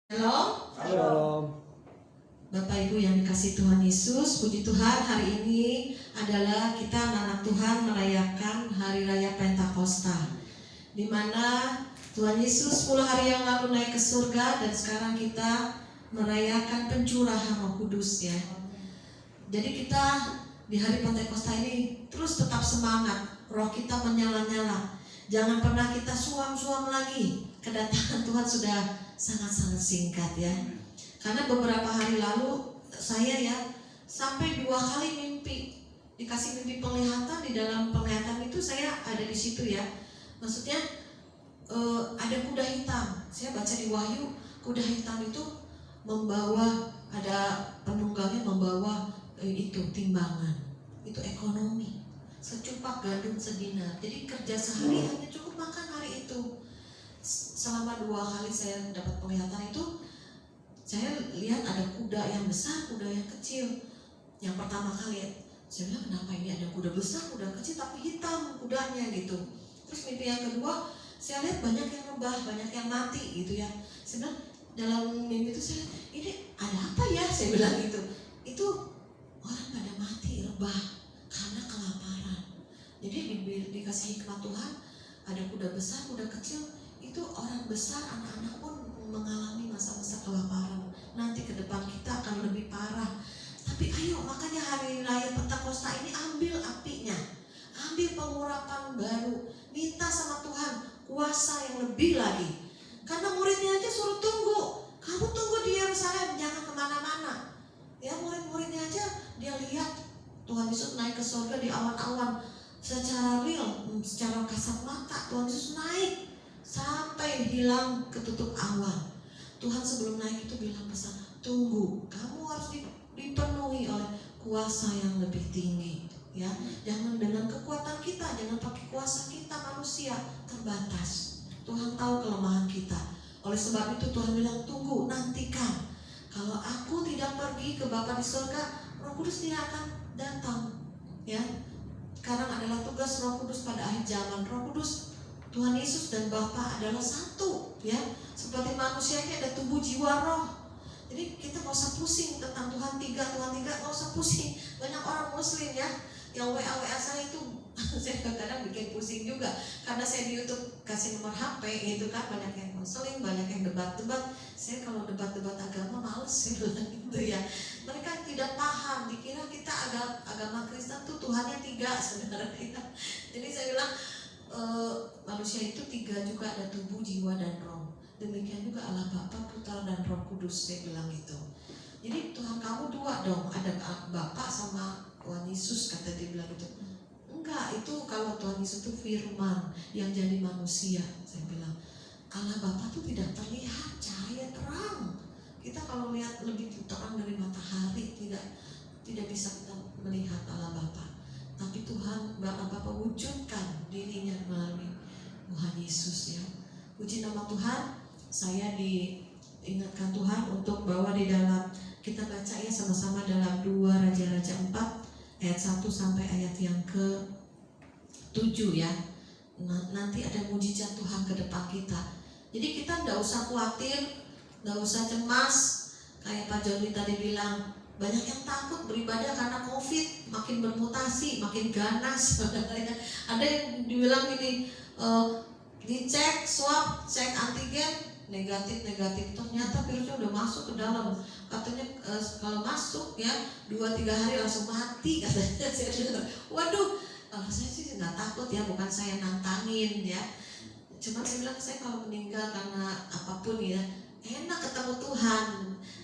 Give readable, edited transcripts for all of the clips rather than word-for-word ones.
Halo. Shalom. Bapak Ibu yang dikasih Tuhan Yesus, puji Tuhan, hari ini adalah kita anak-anak Tuhan merayakan Hari Raya Pentakosta, di mana Tuhan Yesus 10 hari yang lalu naik ke surga dan sekarang kita merayakan pencurahan Roh Kudus ya. Jadi kita di hari Pentakosta ini terus tetap semangat, roh kita menyala-nyala. Jangan pernah kita suam-suam lagi. Kedatangan Tuhan sudah sangat-sangat singkat ya. Karena beberapa hari lalu saya ya sampai 2 kali mimpi, dikasih mimpi penglihatan. Di dalam penglihatan itu saya ada di situ ya. Maksudnya ada kuda hitam. Saya baca di Wahyu, kuda hitam itu membawa, ada penunggangnya membawa itu timbangan, itu ekonomi, secupak gandum sedinar. Jadi kerja sehari hanya cukup makan hari itu. Selama 2 kali saya dapat penglihatan itu, saya lihat ada kuda yang besar, kuda yang kecil. Yang pertama kali saya bilang, kenapa ini ada kuda besar, kuda kecil tapi hitam kudanya gitu. Terus mimpi yang kedua, saya lihat banyak yang rebah, banyak yang mati gitu ya. Saya bilang, dalam mimpi itu saya, ini ada apa ya? Saya bilang gitu. Itu orang pada mati, rebah karena kelaparan. Jadi dikasih hikmat Tuhan, ada kuda besar, kuda kecil. Itu orang besar, anak-anak pun mengalami masa-masa kelaparan. Nanti ke depan kita akan lebih parah. Tapi ayo, makanya hari raya Pentakosta ini ambil apinya, ambil pengurapan baru, minta sama Tuhan kuasa yang lebih lagi. Karena muridnya aja suruh tunggu, kamu tunggu di Yerusalem, jangan kemana-mana. Ya, murid-muridnya aja dia lihat Tuhan Yesus naik ke surga di awan-awan, secara real, secara kasat mata Tuhan Yesus naik sampai hilang ketutup awan. Tuhan sebelum naik itu bilang pesan, tunggu, kamu harus dipenuhi oleh kuasa yang lebih tinggi ya. Jangan dengan kekuatan kita, jangan pakai kuasa kita manusia, terbatas. Tuhan tahu kelemahan kita. Oleh sebab itu Tuhan bilang, tunggu, nantikan. Kalau aku tidak pergi ke Bapa di surga, Roh Kudus tidak akan datang ya. Sekarang adalah tugas Roh Kudus pada akhir zaman. Roh Kudus, Tuhan Yesus dan Bapa adalah satu ya. Seperti manusia ini ada tubuh, jiwa, roh. Jadi kita gak usah pusing tentang Tuhan tiga, gak usah pusing. Banyak orang muslim ya yang WA saya itu saya kadang bikin pusing juga. Karena saya di YouTube kasih nomor HP gitu kan, banyak yang konseling, banyak yang debat-debat. Saya kalau debat-debat agama males sih gitu ya. Mereka tidak paham, dikira kita agama Kristen tuh Tuhannya 3 sebenarnya. Jadi saya bilang manusia itu 3 juga, ada tubuh, jiwa, dan roh. Demikian juga Allah Bapa, Putra, dan Roh Kudus, saya bilang gitu. Jadi Tuhan kamu 2 dong, ada Bapa sama Tuhan Yesus, kata dia bilang gitu. Enggak, itu kalau Tuhan Yesus itu firman yang jadi manusia. Saya bilang Allah Bapa itu tidak terlihat, cahaya terang. Kita kalau lihat lebih terang dari matahari, tidak bisa kita melihat Allah Bapa. Tapi Tuhan, Bapa wujudkan dirinya melalui Tuhan Yesus ya. Puji nama Tuhan. Saya diingatkan Tuhan untuk bawa di dalam, kita baca ya sama-sama dalam 2 Raja-Raja 4 ayat 1 sampai ayat yang ke-7 ya. Nanti ada mujizat Tuhan ke depan kita. Jadi kita enggak usah khawatir, enggak usah cemas. Kayak Pak Joni tadi bilang, banyak yang takut beribadah karena COVID, makin bermutasi, makin ganas. Ada yang dibilang gini, dicek swab, cek antigen, negatif, ternyata virusnya udah masuk ke dalam. Katanya kalau masuk ya 2-3 hari langsung mati katanya. Saya dengar, waduh, saya sih nggak takut ya, bukan saya nantangin ya. Cuma saya bilang, saya kalau meninggal karena apapun ya, enak ketemu Tuhan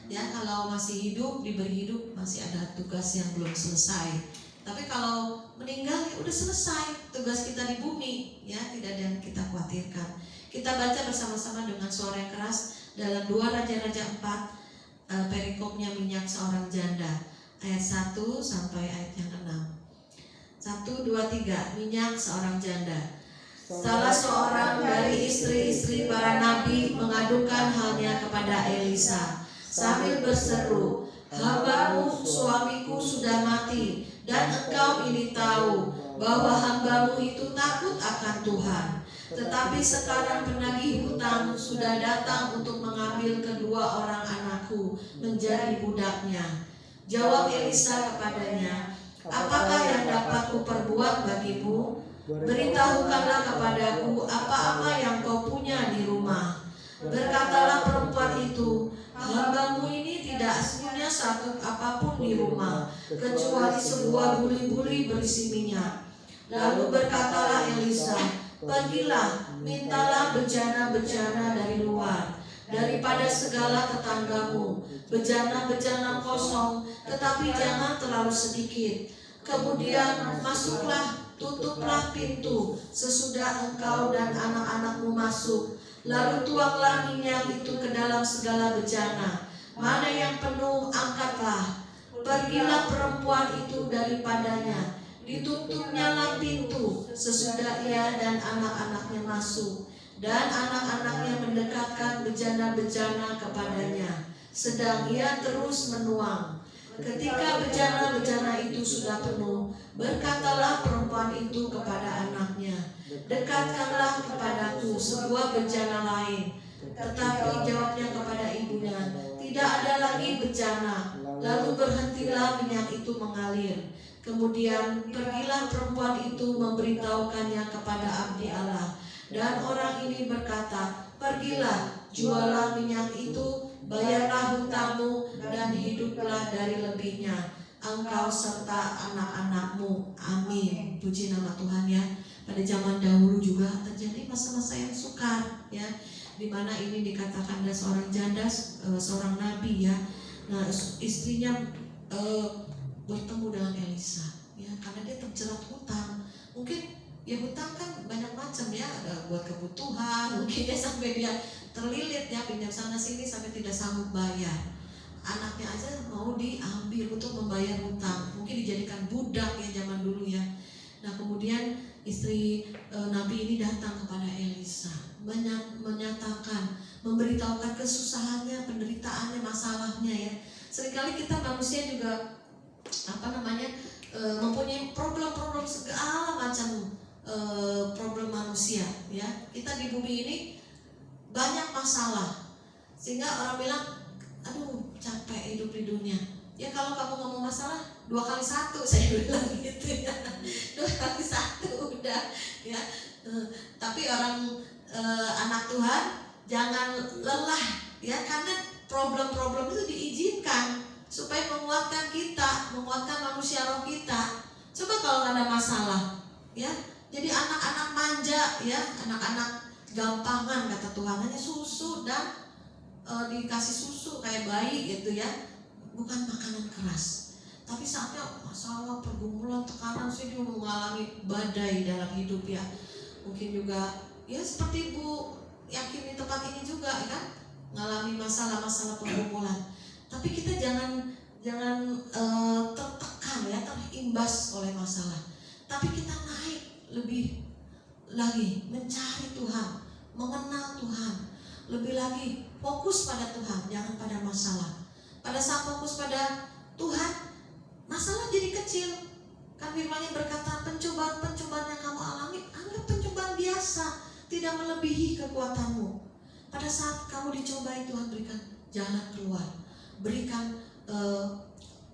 ya. Kalau masih hidup, diberi hidup, masih ada tugas yang belum selesai. Tapi kalau meninggal ya udah selesai tugas kita di bumi ya, tidak ada yang kita khawatirkan. Kita baca bersama-sama dengan suara yang keras dalam 2 Raja-Raja 4 perikopnya minyak seorang janda ayat 1 sampai ayat yang 6. 1, 2, 3. Minyak seorang janda. Salah seorang dari istri-istri para nabi mengadukan halnya kepada Elisa. sambil berseru, "Hambamu suamiku sudah mati, dan engkau ini tahu bahwa hambamu itu takut akan Tuhan. Tetapi sekarang penagih hutang sudah datang untuk mengambil kedua orang anakku menjadi budaknya." Jawab Elisa kepadanya, "Apakah yang dapat kuperbuat bagimu? Beritahukanlah kepadaku apa-apa yang kau punya di rumah." Berkatalah perempuan itu, "Hambamu ini tidak punya satu apapun di rumah, kecuali sebuah buli-buli berisi minyak." Lalu berkatalah Elisa, "Pergilah, mintalah bejana-bejana dari luar, daripada segala tetanggamu, bejana-bejana kosong, tetapi jangan terlalu sedikit. Kemudian masuklah, tutuplah pintu sesudah engkau dan anak-anakmu masuk. Lalu tuanglah minyak itu ke dalam segala bejana. Mana yang penuh, angkatlah. Pergilah perempuan itu daripadanya. Ditutupnyalah pintu sesudah ia dan anak-anaknya masuk. Dan anak-anaknya mendekatkan bejana-bejana kepadanya, sedang ia terus menuang. Ketika bejana-bejana itu sudah penuh, berkatalah perempuan itu kepada anaknya, "Dekatkanlah kepadaku sebuah bejana lain." Tetapi jawabnya kepada ibunya, "Tidak ada lagi bejana." Lalu berhentilah minyak itu mengalir. Kemudian pergilah perempuan itu memberitahukannya kepada abdi Allah. Dan orang ini berkata, "Pergilah, jualah minyak itu, bayarlah hutangmu, dan hiduplah dari lebihnya, engkau serta anak-anakmu." Amin. Puji nama Tuhan ya. Pada zaman dahulu juga terjadi masa-masa yang sukar ya, di mana ini dikatakan ada seorang janda, seorang nabi ya. Nah, istrinya bertemu dengan Elisa ya, karena dia terjerat hutang. Mungkin ya hutang kan banyak macam ya, ada buat kebutuhan, mungkin ya sampai dia terlilit ya, pinjam sana sini sampai tidak sanggup bayar. Anaknya aja mau diambil untuk membayar hutang, mungkin dijadikan budak ya zaman dulu ya. Nah kemudian istri Nabi ini datang kepada Elisa, menyatakan, memberitahukan kesusahannya, penderitaannya, masalahnya ya. Seringkali kita manusia juga mempunyai problem-problem segala macam. Problem manusia ya, kita di bumi ini banyak masalah sehingga orang bilang, "Aduh capek hidup di dunia." Ya kalau kamu ngomong masalah 2 kali 1 saya bilang gitu ya, 2 kali 1 udah ya. Tapi orang anak Tuhan jangan lelah ya, karena problem-problem itu diizinkan supaya menguatkan kita, menguatkan manusia roh kita. Coba kalau nggak ada masalah ya, jadi anak-anak manja ya, anak-anak gampangan kata Tuhan, hanya susu dan dikasih susu kayak bayi gitu ya, bukan makanan keras. Tapi saatnya masalah, pergumulan, tekanan, saya juga mengalami badai dalam hidup ya. Mungkin juga ya seperti Bu yakin di tempat ini juga ya kan, mengalami masalah-masalah pergumulan. Tapi kita jangan tertekan ya, terimbas oleh masalah. Tapi kita naik lebih lagi mencari Tuhan, mengenal Tuhan, lebih lagi fokus pada Tuhan, jangan pada masalah. Pada saat fokus pada Tuhan, masalah jadi kecil. Kan firman-Nya berkata, pencobaan-pencobaan yang kamu alami, anggap pencobaan biasa, tidak melebihi kekuatanmu. Pada saat kamu dicobai, Tuhan berikan jalan keluar, berikan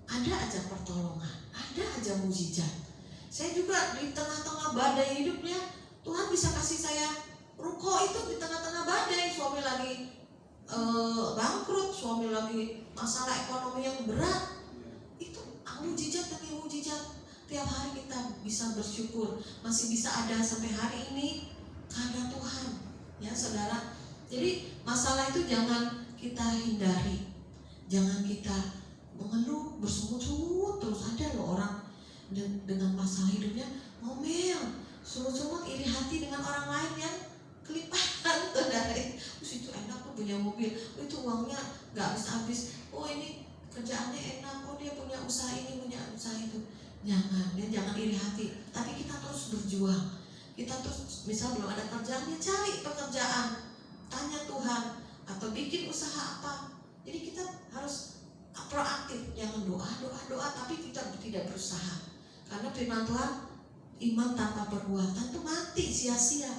ada aja pertolongan, ada aja mujizat. Saya juga di tengah-tengah badai hidupnya, Tuhan bisa kasih saya ruko itu di tengah-tengah badai. Suami lagi bangkrut, suami lagi masalah ekonomi yang berat. Itu mujizat demi mujizat. Tiap hari kita bisa bersyukur, masih bisa ada sampai hari ini karena Tuhan. Ya saudara, jadi masalah itu jangan kita hindari, jangan kita mengeluh, bersungut-sungut terus. Ada loh orang dengan masalah hidupnya ngomel, sungut-sungut, iri hati dengan orang lain yang kelimpahan. Itu enak tuh punya mobil, itu uangnya gak habis-habis, ini kerjaannya enak, dia punya usaha ini, punya usaha itu. Jangan iri hati, tapi kita terus berjuang. Kita terus, misal belum ada kerjaan, ya cari pekerjaan, tanya Tuhan, atau bikin usaha apa. Jadi kita harus proaktif, jangan doa tapi kita tidak berusaha. Karena firman Tuhan, iman tanpa perbuatan itu mati, sia-sia.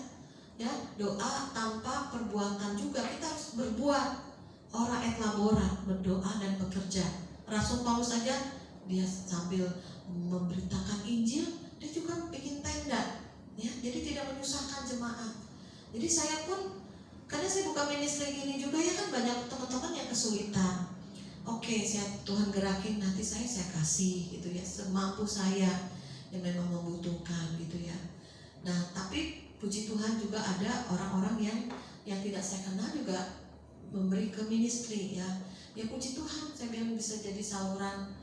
Ya, doa tanpa perbuatan juga, kita harus berbuat. Ora et labora, berdoa dan bekerja. Rasul Paulus saja dia sambil memberitakan Injil, dia juga bikin tenda, ya. Jadi tidak menyusahkan jemaat. Jadi saya pun, karena saya buka ministry gini juga ya kan, banyak teman-teman yang kesulitan. Oke, Tuhan gerakin, nanti saya kasih gitu ya, semampu saya yang memang membutuhkan gitu ya. Nah, tapi puji Tuhan juga ada orang-orang yang tidak saya kenal juga memberi ke ministry ya. Ya puji Tuhan, saya bilang bisa jadi saluran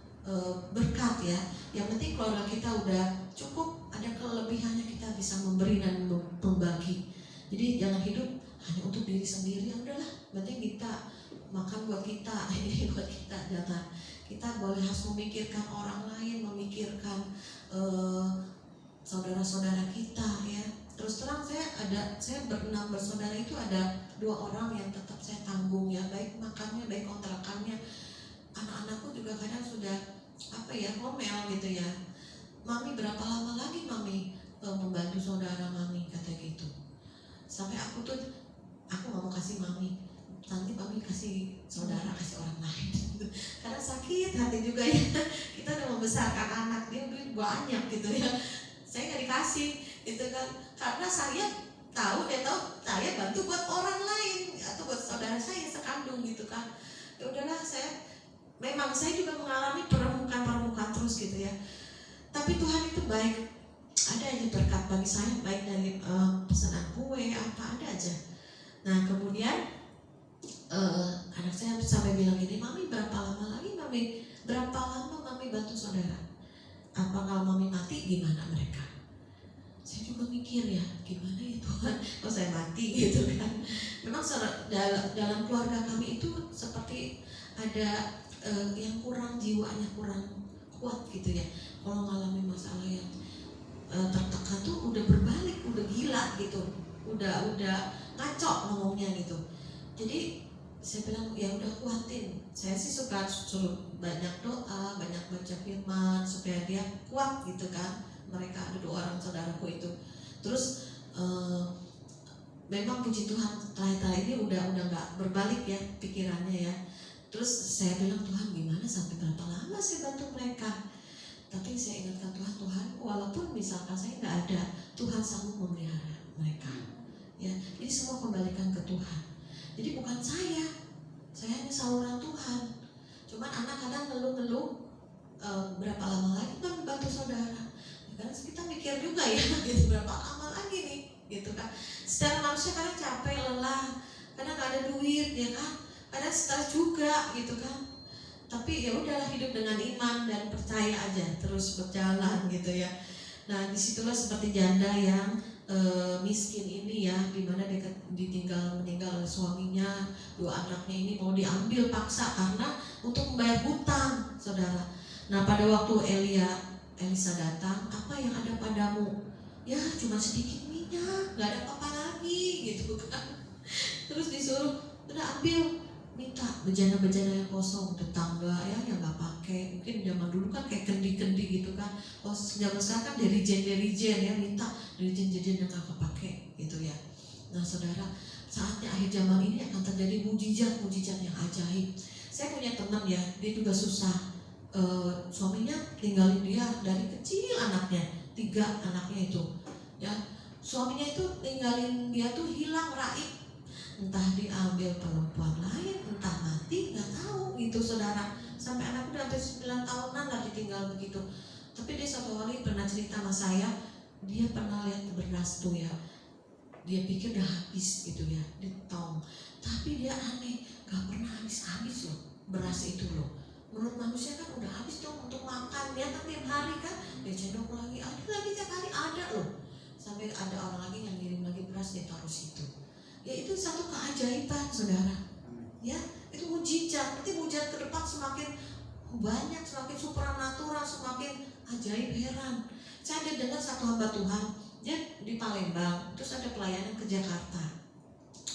berkat ya. Yang penting keluarga kita udah cukup, ada kelebihannya kita bisa memberi dan membagi. Jadi jangan hidup hanya untuk diri sendiri, ya udahlah, penting kita makan buat kita, ini buat kita, jangan. Kita boleh harus memikirkan orang lain, memikirkan saudara-saudara kita ya. Terus terang saya berenam bersaudara itu ada 2 orang yang tetap saya tanggung ya, baik makannya, baik kontrakannya. Anak-anakku juga kadang sudah ngomel gitu ya. Mami berapa lama lagi Mami membantu saudara Mami, kata gitu. Sampai aku nggak mau kasih Mami, nanti Mami kasih saudara, kasih orang lain. Karena sakit hati juga ya. Kita udah membesarkan anak, dia duit banyak gitu ya. Saya nggak dikasih gitu kan, karena saya tahu saya bantu buat orang lain atau buat saudara saya sekandung gitu kan. Ya udahlah, saya juga mengalami permukaan terus gitu ya. Tapi Tuhan itu baik, ada aja berkat bagi saya, baik dari pesanan kue apa ada aja. Nah kemudian anak saya sampai bilang gini, Mami berapa lama Mami bantu saudara? Apa kalau Mami mati gimana mereka? Saya juga mikir ya, gimana ya Tuhan kalau saya mati gitu kan. Memang dalam keluarga kami itu seperti ada yang jiwanya kurang kuat gitu ya. Kalau mengalami masalah yang tertekan tuh udah berbalik, udah gila gitu, udah ngaco ngomongnya gitu. Jadi saya bilang ya udah kuatin. Saya sih suka suruh banyak doa, banyak baca firman supaya dia kuat gitu kan. Mereka ada 2 orang saudaraku itu. Terus memang puji Tuhan setelah ini udah nggak berbalik ya pikirannya ya. Terus saya bilang, Tuhan gimana sampai berapa lama saya bantu mereka? Tapi saya ingatkan Tuhan walaupun misalkan saya nggak ada, Tuhan sanggup memelihara mereka ya. Jadi semua kembalikan ke Tuhan. Jadi bukan saya hanya saluran Tuhan. Cuman anak kadang ngeluh berapa lama lagi kan bantu saudara. Karena kita mikir juga ya, gitu, berapa lama lagi nih, gitu kan. Secara manusia kadang capek, lelah, kadang nggak ada duit, ya kan. Kadang stres juga, gitu kan. Tapi ya udahlah, hidup dengan iman dan percaya aja, terus berjalan, gitu ya. Nah, disitulah seperti janda yang miskin ini ya, dimana dia meninggal oleh suaminya, 2 anaknya ini mau diambil paksa karena untuk membayar hutang, saudara. Nah, pada waktu Elisa datang, apa yang ada padamu? Ya cuma sedikit minyak, gak ada apa-apa lagi gitu kan. Terus disuruh, udah ambil, minta bejana-bejana yang kosong, tetangga ya yang gak pakai. Mungkin zaman dulu kan kayak kendi-kendi gitu kan. Kalau zaman sekarang kan dirijen ya, minta dirijen yang gak kepake gitu ya. Nah saudara, saatnya akhir zaman ini akan terjadi mujizat yang ajaib. Saya punya teman ya, dia juga susah. Suaminya tinggalin dia dari kecil anaknya, 3 anaknya itu ya. Suaminya itu tinggalin dia tuh hilang raib, entah diambil perempuan lain, entah mati, nggak tahu gitu saudara. Sampai anakku udah hampir 9 tahunan lah ditinggal begitu. Tapi dia satu kali pernah cerita sama saya, dia pernah lihat beras tuh ya, dia pikir udah habis gitu ya di tong, tapi dia aneh, gak pernah habis loh beras itu loh. Menurut manusia kan udah habis dong untuk makan, dia kan tiap hari kan, dia cendok lagi, ada lagi tiap hari ada loh. Sampai ada orang lagi yang ngirim lagi beras, dia taruh situ. Ya itu satu keajaiban saudara. Ya itu mujizat. Nanti mujizat ke depan semakin banyak, semakin supranatural, semakin ajaib, heran. Saya ada dengar satu hamba Tuhan, dia di Palembang, terus ada pelayanan ke Jakarta.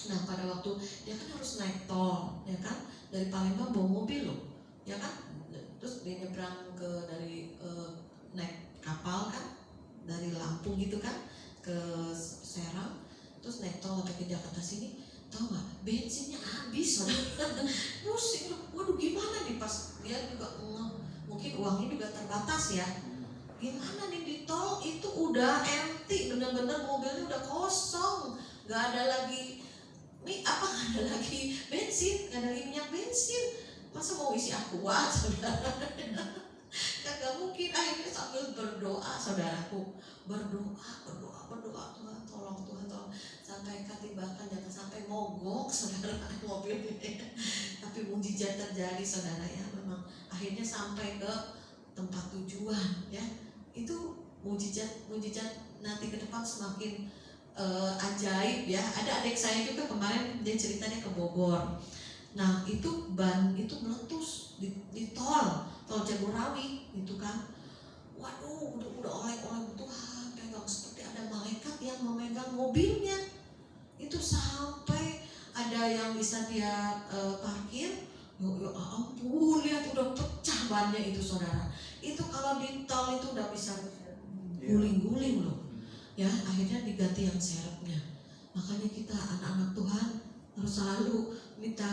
Nah pada waktu dia kan harus naik tol, ya kan, dari Palembang bawa mobil loh, ya kan? Terus dia nyebrang dari naik kapal kan, dari Lampung gitu kan ke Serang, terus naik tol sampai ke Jakarta sini. Tahu nggak, bensinnya habis, pusing. Waduh, gimana nih, pas dia juga mungkin uangnya juga terbatas ya. Gimana nih di tol itu udah empty, bener-bener mobilnya udah kosong, nggak ada lagi nggak ada lagi bensin, nggak ada lagi minyak bensin. Masa mau isi aqua, saudara? Kagak mungkin. Akhirnya sambil berdoa, saudaraku, berdoa, Tuhan tolong, sampai katibakan jangan sampai mogok, saudara, mobilnya. Tapi mujizat terjadi, saudara ya. Memang akhirnya sampai ke tempat tujuan ya. Itu mujizat nanti ke depan semakin ajaib ya. Ada adik saya juga kemarin, dia ceritanya ke Bogor. Nah itu ban itu meletus di tol Jagorawi itu kan. Waduh, udah oleh Tuhan pegang, seperti ada malaikat yang memegang mobilnya. Itu sampai ada yang bisa dia parkir. Ya ampun, lihat udah pecah bannya itu, saudara. Itu kalau di tol itu udah bisa guling-guling loh. Ya, akhirnya diganti yang serepnya. Makanya kita anak-anak Tuhan harus selalu minta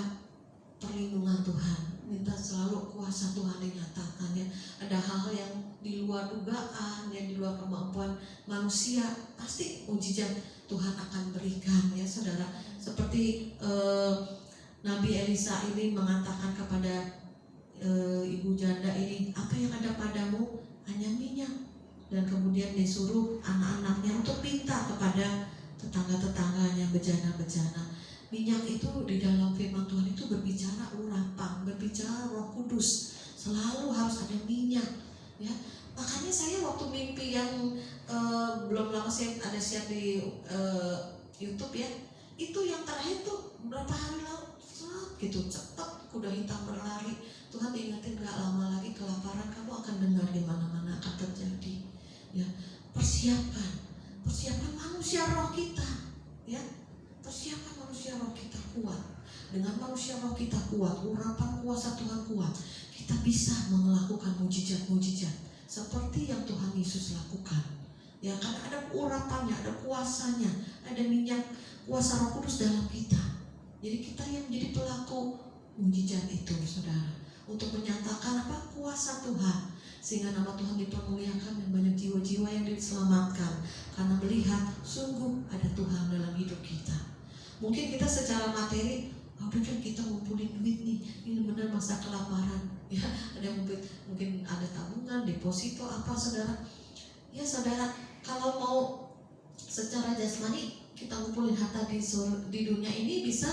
perlindungan Tuhan, minta selalu kuasa Tuhan dinyatakan ya. Ada hal-hal yang di luar dugaan, yang di luar kemampuan manusia, pasti mujizat Tuhan akan berikan ya, saudara. Seperti Nabi Elisa ini mengatakan kepada ibu janda ini, apa yang ada padamu? Hanya minyak. Dan kemudian disuruh anak-anaknya untuk minta kepada tetangga-tetangganya, bejana-bejana. Minyak itu di dalam firman Tuhan itu berbicara urapan, berbicara Roh Kudus. Selalu harus ada minyak ya. Makanya saya waktu mimpi yang belum lama saya ada share di YouTube ya, itu yang terakhir tuh berapa hari lalu gitu, cepat kuda hitam berlari. Tuhan diingetin, gak lama lagi kelaparan kamu akan dengar di mana-mana akan terjadi ya. Persiapkan manusia roh kita ya, persiapkan manusia roh kita kuat. Dengan manusia roh kita kuat, urapan kuasa Tuhan kuat, kita bisa melakukan mujizat-mujizat seperti yang Tuhan Yesus lakukan ya, karena ada urapannya, ada kuasanya, ada minyak kuasa Roh Kudus dalam kita. Jadi kita yang menjadi pelaku mujizat itu, saudara, untuk menyatakan apa? Kuasa Tuhan, sehingga nama Tuhan dipermuliakan dan banyak jiwa-jiwa yang diselamatkan karena melihat sungguh ada Tuhan dalam hidup kita. Mungkin kita secara materi, udah kan kita ngumpulin duit nih, ini benar masa kelaparan ya, ada mungkin ada tabungan, deposito apa, saudara ya. Saudara, kalau mau secara jasmani kita ngumpulin harta di dunia ini bisa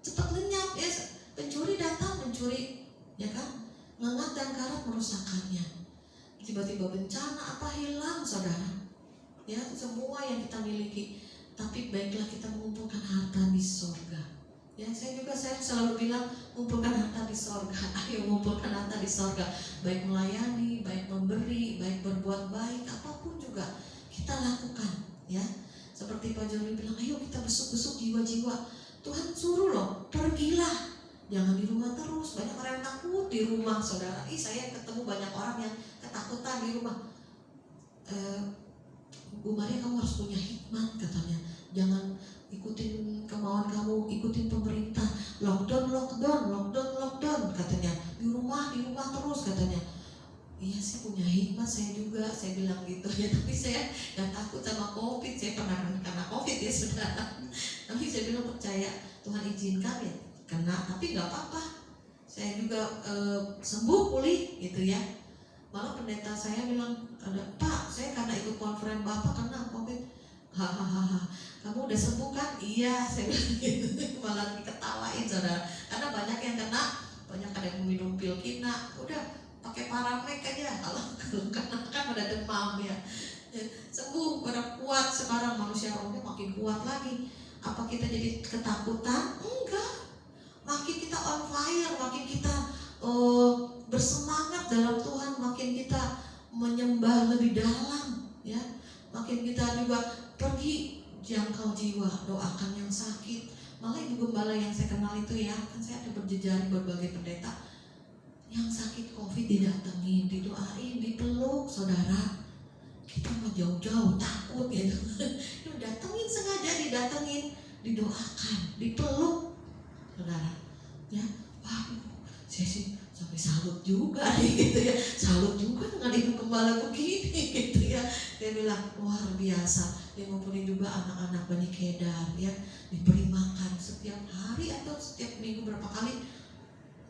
cepat lenyap ya. Pencuri datang mencuri ya kan, ngengat dan karat merusakannya. Tiba-tiba bencana apa hilang, saudara ya, semua yang kita miliki. Tapi baiklah kita mengumpulkan harta di sorga ya. Saya selalu bilang, mengumpulkan harta di sorga. Ayo mengumpulkan harta di sorga, baik melayani, baik memberi, baik berbuat baik, apapun juga kita lakukan ya. Seperti Pak Joni bilang, ayo kita besuk-besuk jiwa-jiwa. Tuhan suruh loh, pergilah, jangan di rumah terus. Banyak orang yang takut di rumah, saudara. Saya ketemu banyak orang yang ketakutan di rumah. Bu Maria, kamu harus punya hikmat katanya. Jangan ikutin kemauan kamu, ikutin pemerintah. Lockdown katanya. Di rumah terus katanya. Iya sih, punya hikmat saya juga, saya bilang gitu ya. Tapi saya gak takut sama COVID. Saya pernah kena COVID ya, saudara. Tapi saya bilang percaya Tuhan izinkan ya kena, tapi gak apa-apa. Saya juga sembuh, pulih gitu ya. Malah pendeta saya bilang, Pak, saya karena ikut konferen Bapak kena COVID. Hahaha, kamu udah sembuh kan? Iya, saya bilang gitu. Malah diketawain, saudara. Karena banyak yang kena, banyak ada yang minum pil kina, udah pakai paramek aja. Kalau kena kan pada demam ya. Sembuh, pada kuat. Sekarang manusia rohnya makin kuat lagi. Apa kita jadi ketakutan? Enggak. Makin kita on fire, makin kita bersemangat dalam Tuhan, makin kita menyembah lebih dalam ya. Makin kita juga pergi jangkau jiwa, doakan yang sakit, Malah ibu gembala yang saya kenal itu ya, kan saya ada berjejaring berbagai pendeta yang sakit COVID didatengin, didoain, dipeluk, saudara. Kita mau jauh-jauh takut gitu. Datengin, sengaja didatengin, didoakan, dipeluk, saudara. Ya, waduh, saya sih sampai salut juga nih gitu ya, salut juga dengan ibu gembala begini gitu ya. Dia bilang luar biasa. Dia ngumpulin juga anak-anak Bani Kedar ya, diberi makan setiap hari atau setiap minggu berapa kali,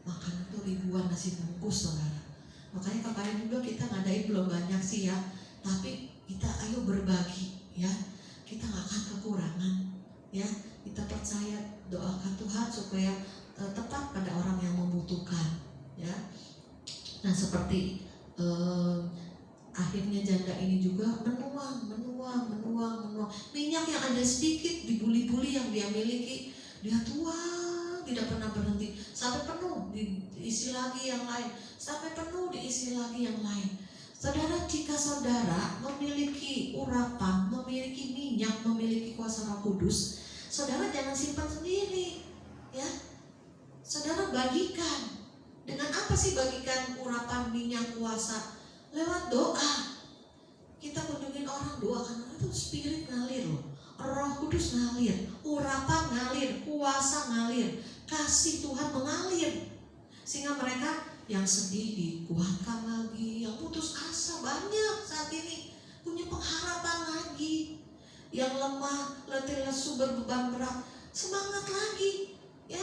makan itu ribuan nasi bungkus, saudara. Makanya kemarin juga kita ngadain belum banyak sih ya, tapi kita ayo berbagi ya, kita gak akan kekurangan ya. Kita percaya, doakan Tuhan supaya tepat pada orang yang membutuhkan ya. Nah seperti akhirnya janda ini juga menuang minyak yang ada sedikit dibuli-buli yang dia miliki, dia tuang, tidak pernah berhenti sampai penuh, diisi lagi yang lain, sampai penuh, diisi lagi yang lain. Saudara, jika saudara memiliki urapan, memiliki minyak, memiliki kuasa Roh Kudus, saudara jangan simpan sendiri ya. Saudara bagikan. Dengan apa sih bagikan urapan, minyak, kuasa? Lewat doa. Kita kunjungin orang, doakan orang, itu spirit ngalir loh, Roh Kudus ngalir, urapan ngalir, kuasa ngalir, kasih Tuhan mengalir, sehingga mereka yang sedih dikuatkan lagi, yang putus asa banyak saat ini punya pengharapan lagi, yang lemah, letih, lesu, berbeban berat semangat lagi ya.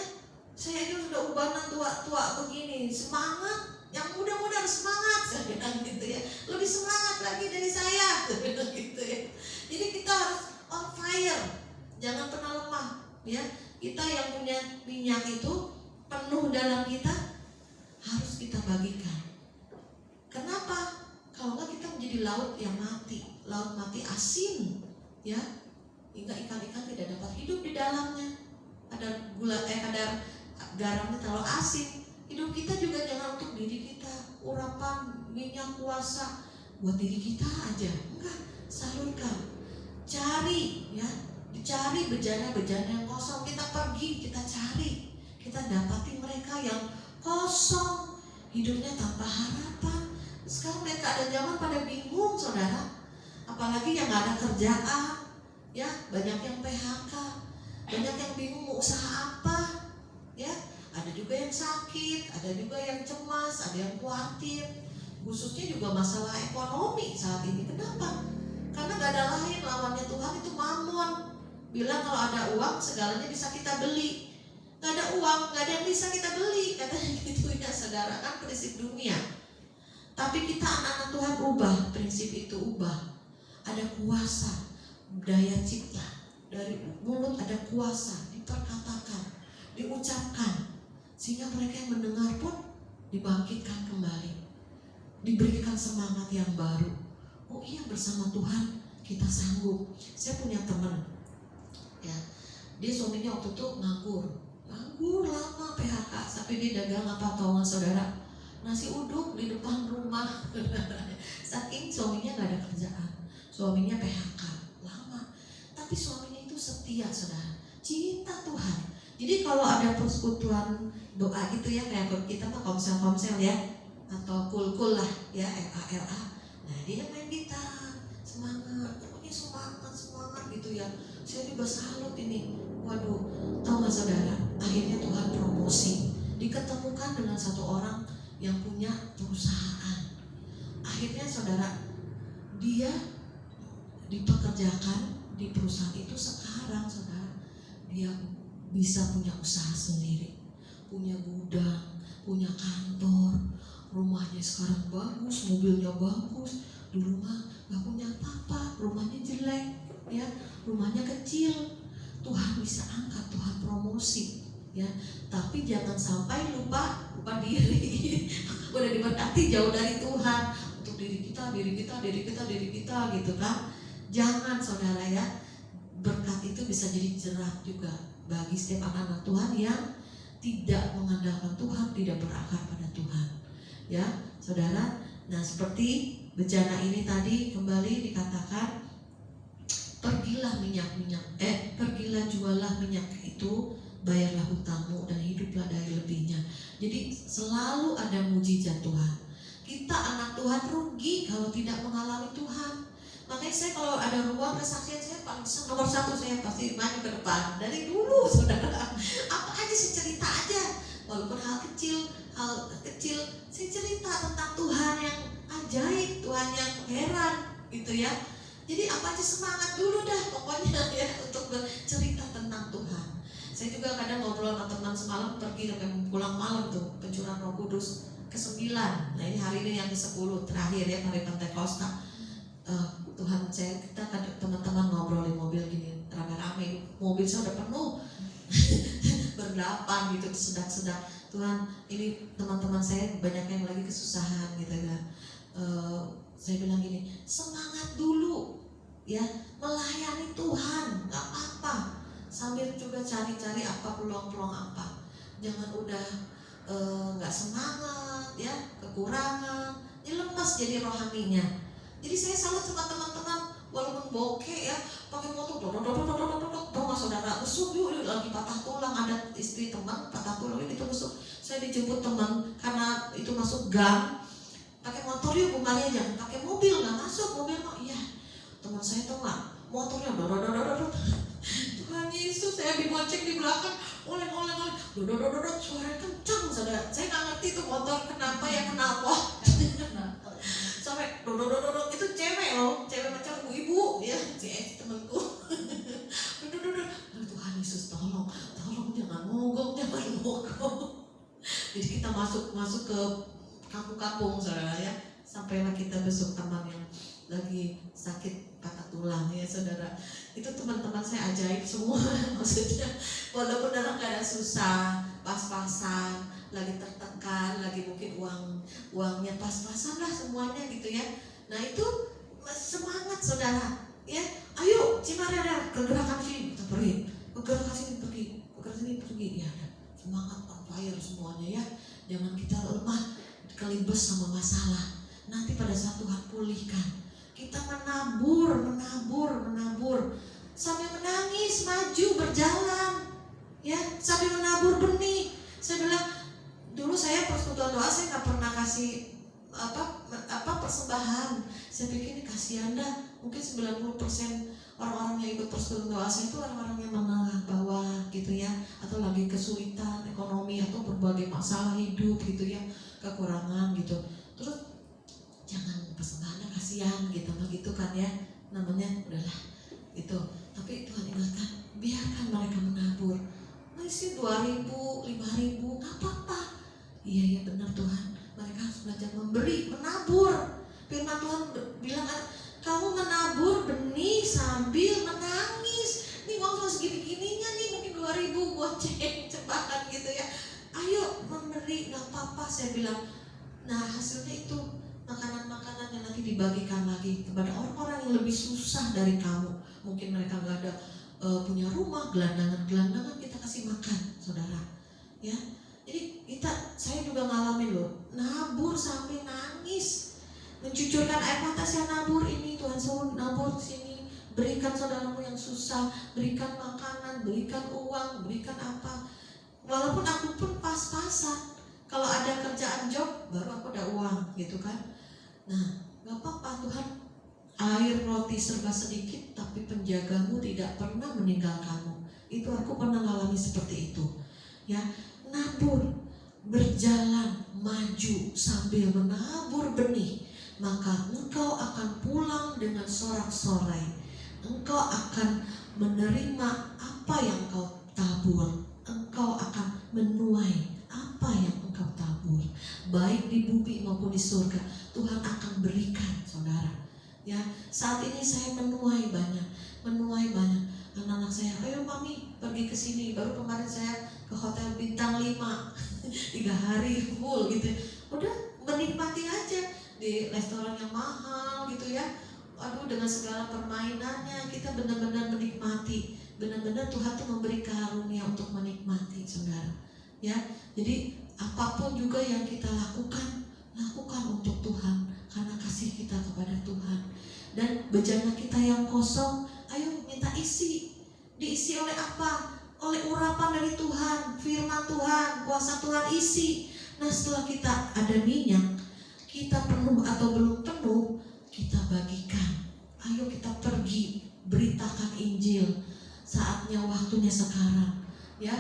Saya itu sudah ubanan tua-tua begini, semangat. Yang muda-muda harus semangat, saya bilang gitu ya. Lebih semangat lagi dari saya, saya bilang gitu ya. Jadi kita harus on fire, jangan pernah lemah ya. Kita yang punya minyak itu penuh dalam kita, harus kita bagikan. Kenapa? Kalau enggak kita menjadi laut yang mati, laut mati asin ya, hingga ikan-ikan tidak dapat hidup di dalamnya. Kadar kadar garamnya terlalu asin. Hidup kita juga jangan untuk diri kita, urapan, minyak, kuasa buat diri kita aja, enggak, salurkan. Cari ya, dicari bejana-bejana yang kosong, kita pergi, kita cari, kita dapati mereka yang kosong, hidupnya tanpa harapan. Sekarang mereka ada zaman pada bingung, saudara, apalagi yang gak ada kerjaan ya, banyak yang PHK, banyak yang bingung mau usaha apa ya. Ada juga yang sakit, ada juga yang cemas, ada yang khawatir. Khususnya juga masalah ekonomi saat ini. Kenapa? Karena gak ada lain lawannya Tuhan, itu mamon. Bilang kalau ada uang segalanya bisa kita beli. Gak ada uang, gak ada yang bisa kita beli, katanya gitu ya saudara, kan prinsip dunia. Tapi kita anak-anak Tuhan ubah, prinsip itu ubah. Ada kuasa, daya cipta. Dari mulut ada kuasa, diperkatakan, diucapkan, sehingga mereka yang mendengar pun dibangkitkan kembali, diberikan semangat yang baru. Oh iya, bersama Tuhan kita sanggup. Saya punya teman ya, dia suaminya waktu itu nganggur lama PHK, sampai dia dagang apa tahu nggak saudara? Nasi uduk di depan rumah. Saking suaminya nggak ada kerjaan, suaminya PHK lama, tapi suaminya itu setia saudara, cinta Tuhan. Jadi kalau ada persekutuan doa gitu ya, kayak kita mah komsel ya, atau kul lah ya, LA. Nah dia main gitar, semangat, pokoknya semangat gitu ya. Saya juga salut ini. Waduh, tahu nggak saudara? Akhirnya Tuhan promosi, diketemukan dengan satu orang yang punya perusahaan. Akhirnya saudara, dia dipekerjakan di perusahaan itu. Sekarang saudara, dia bisa punya usaha sendiri, punya gudang, punya kantor, rumahnya sekarang bagus, mobilnya bagus. Dulu mah gak punya apa-apa, rumahnya jelek ya, rumahnya kecil. Tuhan bisa angkat, Tuhan promosi ya. Tapi jangan sampai lupa diri. Udah diberkati jauh dari Tuhan, untuk diri kita gitu kan. Jangan saudara ya, berkat itu bisa jadi jerat juga bagi setiap anak-anak Tuhan yang tidak mengandalkan Tuhan, tidak berakar pada Tuhan ya saudara. Nah seperti bejana ini tadi kembali dikatakan, pergilah pergilah jualah minyak itu, bayarlah hutangmu dan hiduplah dari lebihnya. Jadi selalu ada mujizat Tuhan. Kita anak Tuhan rugi kalau tidak mengalami Tuhan. Makanya saya kalau ada ruang kesaksian, saya paling nomor satu saya pasti maju ke depan. Dari dulu saudara, apa aja saya cerita aja, walaupun hal kecil, saya cerita tentang Tuhan yang ajaib, Tuhan yang heran, gitu ya. Jadi apa aja semangat dulu dah pokoknya ya untuk bercerita tentang Tuhan. Saya juga kadang ngobrol sama teman semalam, pergi sampai pulang malam tuh pencurahan Roh Kudus ke-9. Nah ini hari ini yang ke-10 terakhir ya, hari Pentakosta. Tuhan kita kan teman-teman ngobrol di mobil gini rame-rame, mobil saya udah penuh berdelapan gitu, sedak-sedak. Tuhan, ini teman-teman saya banyak yang lagi kesusahan gitu kan. Saya bilang gini, semangat dulu ya, melayani Tuhan, nggak apa-apa. Sambil juga cari-cari apa peluang-peluang apa. Jangan udah nggak semangat ya, kekurangan, ini lemas jadi rohaninya. Jadi saya salut sama teman-teman, walaupun bokeh ya, pakai motor dodok saudara, besuk yuk lagi patah tulang, ada istri teman patah tulang itu besuk. Saya dijemput teman karena itu masuk gang, pakai motor yuk, bukannya jangan pakai mobil, nggak masuk mobil mah. Iya, teman saya tuh nggak, motornya dodok. Tuhan Yesus, saya dibonceng di belakang, oleng, dodok, suaranya kencang saudara. Saya nggak ngerti tuh motor kenapa ya, kenapa. Sampai dodok itu cewek loh, cewek macam ibu ya, temanku. Tuhan Yesus tolong jangan mogok. Jadi kita masuk ke kampung-kampung saudara ya, sampailah kita besok teman yang lagi sakit patah tulang ya saudara. Itu teman-teman saya ajaib semua. Maksudnya walaupun dalam keadaan susah, pas-pasan, lagi tertekan, lagi mungkin uangnya pas-pasan lah semuanya gitu ya. Nah itu semangat saudara ya. Ayo Cimarada ke gerakan sini kita pergi, ke gerakan sini pergi ya. Semangat on fire semuanya ya. Jangan kita lemah, kelibas sama masalah. Nanti pada saat Tuhan pulihkan, kita menabur sambil menangis, maju berjalan ya, sambil menabur benih. Saya bilang dulu saya persekutuan doa saya nggak pernah kasih apa persembahan. Saya pikir ini kasihan dah, mungkin 90% orang-orang yang ikut persekutuan doa saya itu orang-orang yang menengah bawah gitu ya, atau lagi kesulitan ekonomi atau berbagai masalah hidup gitu ya, kekurangan gitu. Terus jangan persembahannya kasihan gitu kan ya, namanya udahlah gitu. Tapi Tuhan ingatkan, biarkan mereka menabur. Masih 2.000, 5.000, nggak apa-apa. Iya benar Tuhan, mereka harus belajar memberi, menabur. Firman Tuhan bilang, kamu menabur benih sambil menangis. Nih uang cuma segini-gininya nih, mungkin 2.000 goceng cepakan gitu ya. Ayo memberi, nggak apa-apa saya bilang. Nah hasilnya itu makanan-makanan yang nanti dibagikan lagi kepada orang-orang yang lebih susah dari kamu. Mungkin mereka nggak ada punya rumah, gelandangan kita kasih makan saudara ya. Jadi saya juga ngalamin loh, nabur sampai nangis, mencucurkan air mata. Saya nabur ini, Tuhan suruh nabur sini, berikan saudaramu yang susah, berikan makanan, berikan uang, berikan apa. Walaupun aku pun pas-pasan, kalau ada kerjaan job baru aku ada uang gitu kan. Nah gak apa-apa, Tuhan air roti serba sedikit tapi penjagamu tidak pernah meninggalkanmu. Itu aku pernah mengalami seperti itu ya. Nabur, berjalan, maju sambil menabur benih, maka engkau akan pulang dengan sorak-sorai. Engkau akan menerima apa yang engkau tabur. Engkau akan menuai apa yang engkau tabur, baik di bumi maupun di surga. Tuhan akan berikan saudara ya. Saat ini saya menuai banyak. Anak-anak saya, ayo mami pergi ke sini. Baru kemarin saya ke hotel bintang 5 3 hari full gitu. Udah menikmati aja di restoran yang mahal gitu ya. Aduh, dengan segala permainannya kita benar-benar menikmati. Benar-benar Tuhan tuh memberi karunia untuk menikmati saudara ya. Jadi apapun juga yang kita lakukan untuk Tuhan, karena kasih kita kepada Tuhan. Dan bejana kita yang kosong, ayo minta diisi oleh apa? Oleh urapan dari Tuhan, firman Tuhan, kuasa Tuhan isi. Nah setelah kita ada minyak, kita penuh atau belum penuh, kita bagikan. Ayo kita pergi, beritakan Injil. Saatnya, waktunya sekarang. Ya,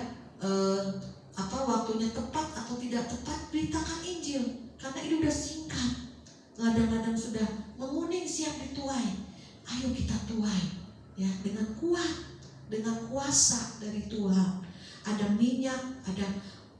waktunya tepat atau tidak tepat, beritakan Injil. Karena ini udah singkat. Ladang-ladang sudah menguning, siap dituai. Ayo kita tuai, ya, dengan kuat, dengan kuasa dari Tuhan. Ada minyak, ada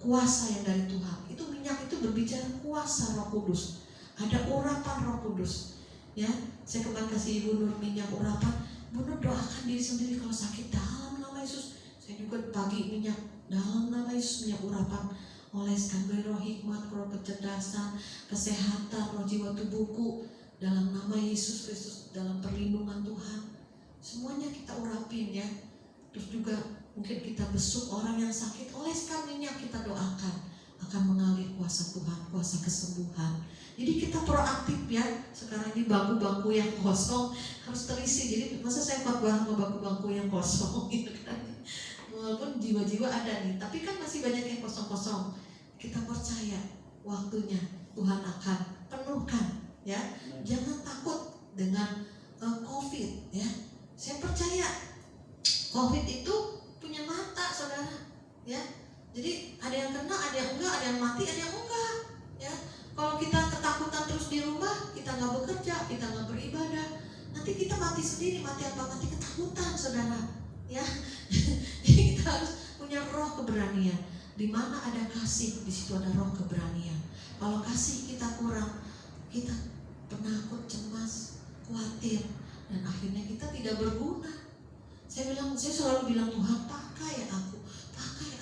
kuasa yang dari Tuhan. Itu minyak itu berbicara kuasa Roh Kudus. Ada urapan Roh Kudus. Ya, saya kemarin kasih Ibu Nur minyak urapan. Bu Nur doakan diri sendiri kalau sakit dalam nama Yesus. Saya juga pagi minyak dalam nama Yesus, minyak urapan. Oleskan beri roh hikmat, roh kecerdasan, kesehatan, roh jiwa tubuhku dalam nama Yesus Kristus, dalam perlindungan Tuhan. Semuanya kita urapin ya. Terus juga mungkin kita besuk orang yang sakit, oleskan minyak, kita doakan, akan mengalir kuasa Tuhan, kuasa kesembuhan. Jadi kita proaktif ya. Sekarang ini bangku-bangku yang kosong harus terisi. Jadi masa saya khotbah sama bangku-bangku yang kosong gitu kan. Walaupun jiwa-jiwa ada nih, tapi kan masih banyak yang kosong-kosong. Kita percaya waktunya Tuhan akan penuhkan ya. Jangan takut dengan COVID ya. Saya percaya COVID itu punya mata saudara ya. Jadi ada yang kena, ada yang enggak, ada yang mati, ada yang enggak ya. Kalau kita ketakutan terus di rumah, kita nggak bekerja, kita nggak beribadah, nanti kita mati sendiri. Mati apa? Mati ketakutan saudara ya. Jadi kita harus punya roh keberanian. Di mana ada kasih, di situ ada roh keberanian. Kalau kasih kita kurang, kita penakut, cemas, khawatir, dan akhirnya kita tidak berguna. Saya selalu bilang, Tuhan pakai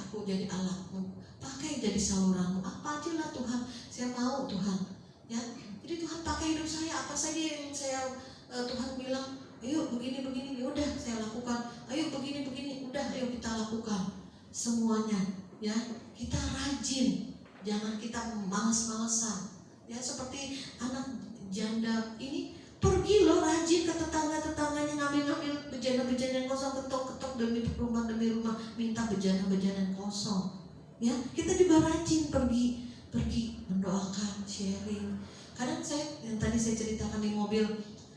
aku jadi alatmu, pakai jadi saluranmu, apa aja lah Tuhan, saya mau Tuhan ya. Jadi Tuhan pakai hidup saya, apa saja yang saya Tuhan bilang, ayo begini, udah saya lakukan. Ayo begini, udah ayo kita lakukan semuanya ya. Kita rajin, jangan kita malas-malasan ya. Seperti anak janda ini pergi loh, rajin ke tetangga-tetangganya, ngambil bejana-bejana yang kosong, ketok-ketok demi rumah, minta bejana-bejana yang kosong ya. Kita juga rajin pergi mendoakan, sharing. Kadang yang tadi saya ceritakan di mobil,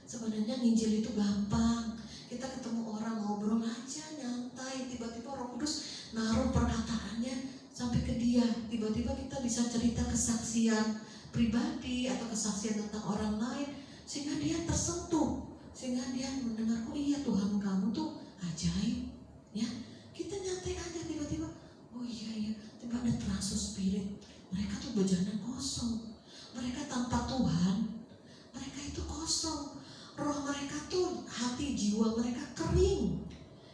sebenarnya nginjil itu gampang. Kita ketemu orang, ngobrol aja, nyantai, tiba-tiba Roh Kudus naruh perkataannya sampai ke dia. Tiba-tiba kita bisa cerita kesaksian pribadi atau kesaksian tentang orang lain, sehingga dia tersentuh, sehingga dia mendengar, oh iya Tuhan kamu tuh ajaib ya. Kita nyantai aja, tiba-tiba oh iya tiba ada transfer spirit. Mereka tuh bejana kosong, mereka tanpa Tuhan, mereka itu kosong. Roh mereka tuh, hati jiwa mereka kering.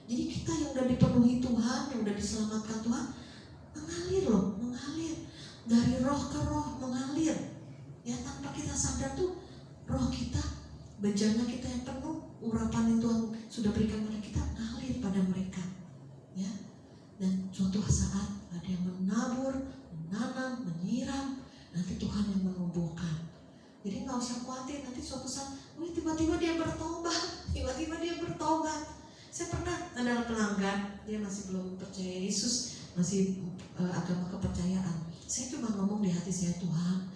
Jadi kita yang udah dipenuhi Tuhan, yang udah diselamatkan Tuhan, mengalir dari roh ke roh, mengalir ya. Tanpa kita sadar tuh roh kita, bejana kita yang penuh, urapan yang Tuhan sudah berikan pada kita, ngalir pada mereka ya. Dan suatu saat ada yang menabur, menanam, menyiram, nanti Tuhan yang menumbuhkan. Jadi nggak usah khawatir, nanti suatu saat, tiba-tiba dia bertobat. Saya pernah ada pelanggan, dia masih belum percaya Yesus, masih agama kepercayaan. Saya cuma ngomong di hati saya, Tuhan,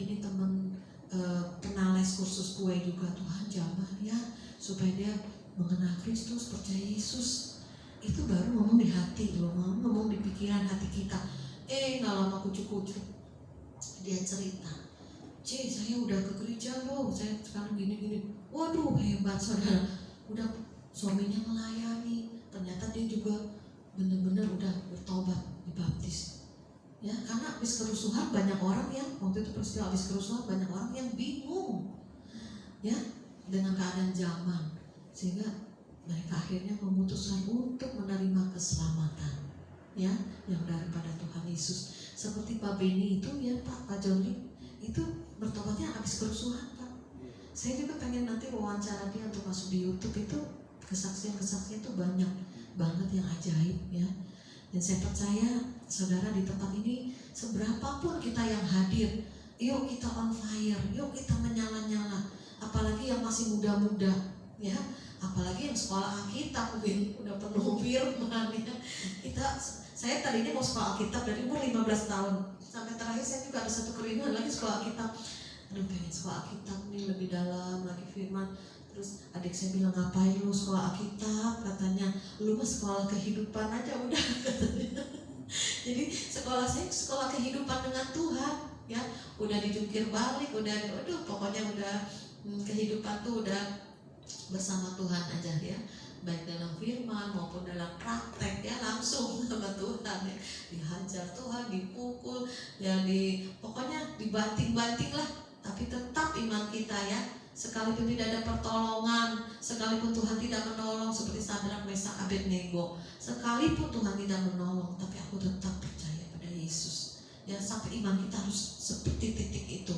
ini teman pernah les kursus kue juga, Tuhan jamah ya, supaya dia mengenal Kristus, percaya Yesus. Itu baru ngomong di hati, belum ngomong di pikiran hati kita. Nggak lama kucuk-kucuk dia cerita, saya udah ke gereja loh, saya sekarang gini. Waduh hebat saudara, udah suaminya melayani, ternyata dia juga benar-benar udah bertobat, dibaptis ya. Karena habis kerusuhan banyak orang yang, waktu itu peristiwa habis kerusuhan, banyak orang yang bingung ya dengan keadaan zaman, sehingga mereka akhirnya memutuskan untuk menerima keselamatan ya, yang daripada Tuhan Yesus. Seperti Pak Beni itu ya, Pak Joni itu bertobatnya habis kerusuhan Pak. Saya juga pengen nanti wawancara dia untuk masuk di YouTube. Itu kesaksian-kesaksian itu banyak banget yang ajaib ya. Dan saya percaya saudara di tempat ini, seberapapun kita yang hadir, yuk kita on fire, yuk kita menyala-nyala. Apalagi yang masih muda-muda ya, apalagi yang sekolah Alkitab mungkin udah penuh firman ya. Saya tadinya mau sekolah Alkitab dari umur 15 tahun sampai terakhir saya juga ada satu kerinduan lagi sekolah Alkitab. Aduh, pengen sekolah Alkitab nih lebih dalam lagi firman. Terus adik saya bilang, ngapain lu sekolah Alkitab? Katanya, lu mah sekolah kehidupan aja udah katanya. Jadi sekolah saya sekolah kehidupan dengan Tuhan ya. Udah dijungkir balik, pokoknya udah kehidupan tuh udah bersama Tuhan aja ya. Baik dalam firman maupun dalam praktek ya, langsung sama Tuhan ya. Dihajar Tuhan, dipukul ya, pokoknya dibanting-banting lah. Tapi tetap iman kita ya. Sekalipun tidak ada pertolongan, sekalipun Tuhan tidak menolong seperti Sadrak, Mesak, Abednego, sekalipun Tuhan tidak menolong, tapi aku tetap percaya pada Yesus. Ya, sampai iman kita harus seperti titik itu.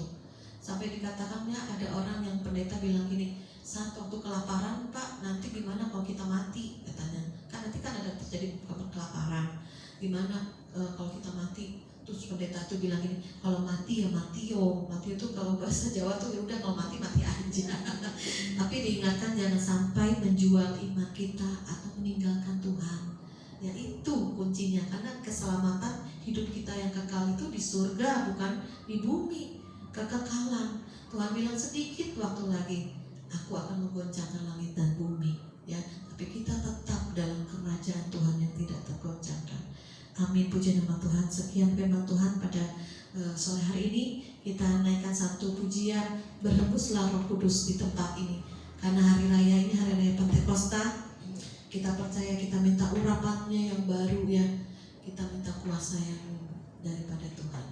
Sampai dikatakan ya, ada orang yang pendeta bilang gini, saat waktu kelaparan, Pak, nanti gimana kalau kita mati? Katanya, kan nanti kan ada terjadi kelaparan. Gimana kalau kita mati? Terus pendeta tuh bilang gini, kalau mati ya mati yo. Mati itu kalau bahasa Jawa tuh ya udah, kalau mati mati aja. Tapi diingatkan jangan sampai menjual iman kita atau meninggalkan Tuhan. Ya itu kuncinya, karena keselamatan hidup kita yang kekal itu di surga, bukan di bumi. Kekekalan. Tuhan bilang sedikit waktu lagi aku akan menggoncangkan langit dan bumi. Ya, tapi kita tetap dalam kerajaan Tuhan yang tidak tergoncangkan. Amin, puji nama Tuhan. Sekian firman Tuhan pada sore hari ini. Kita naikkan satu pujian, berhembuslah Roh Kudus di tempat ini. Karena hari raya ini hari raya Pentakosta, kita percaya, kita minta urapannya yang baru ya. Kita minta kuasa yang daripada Tuhan.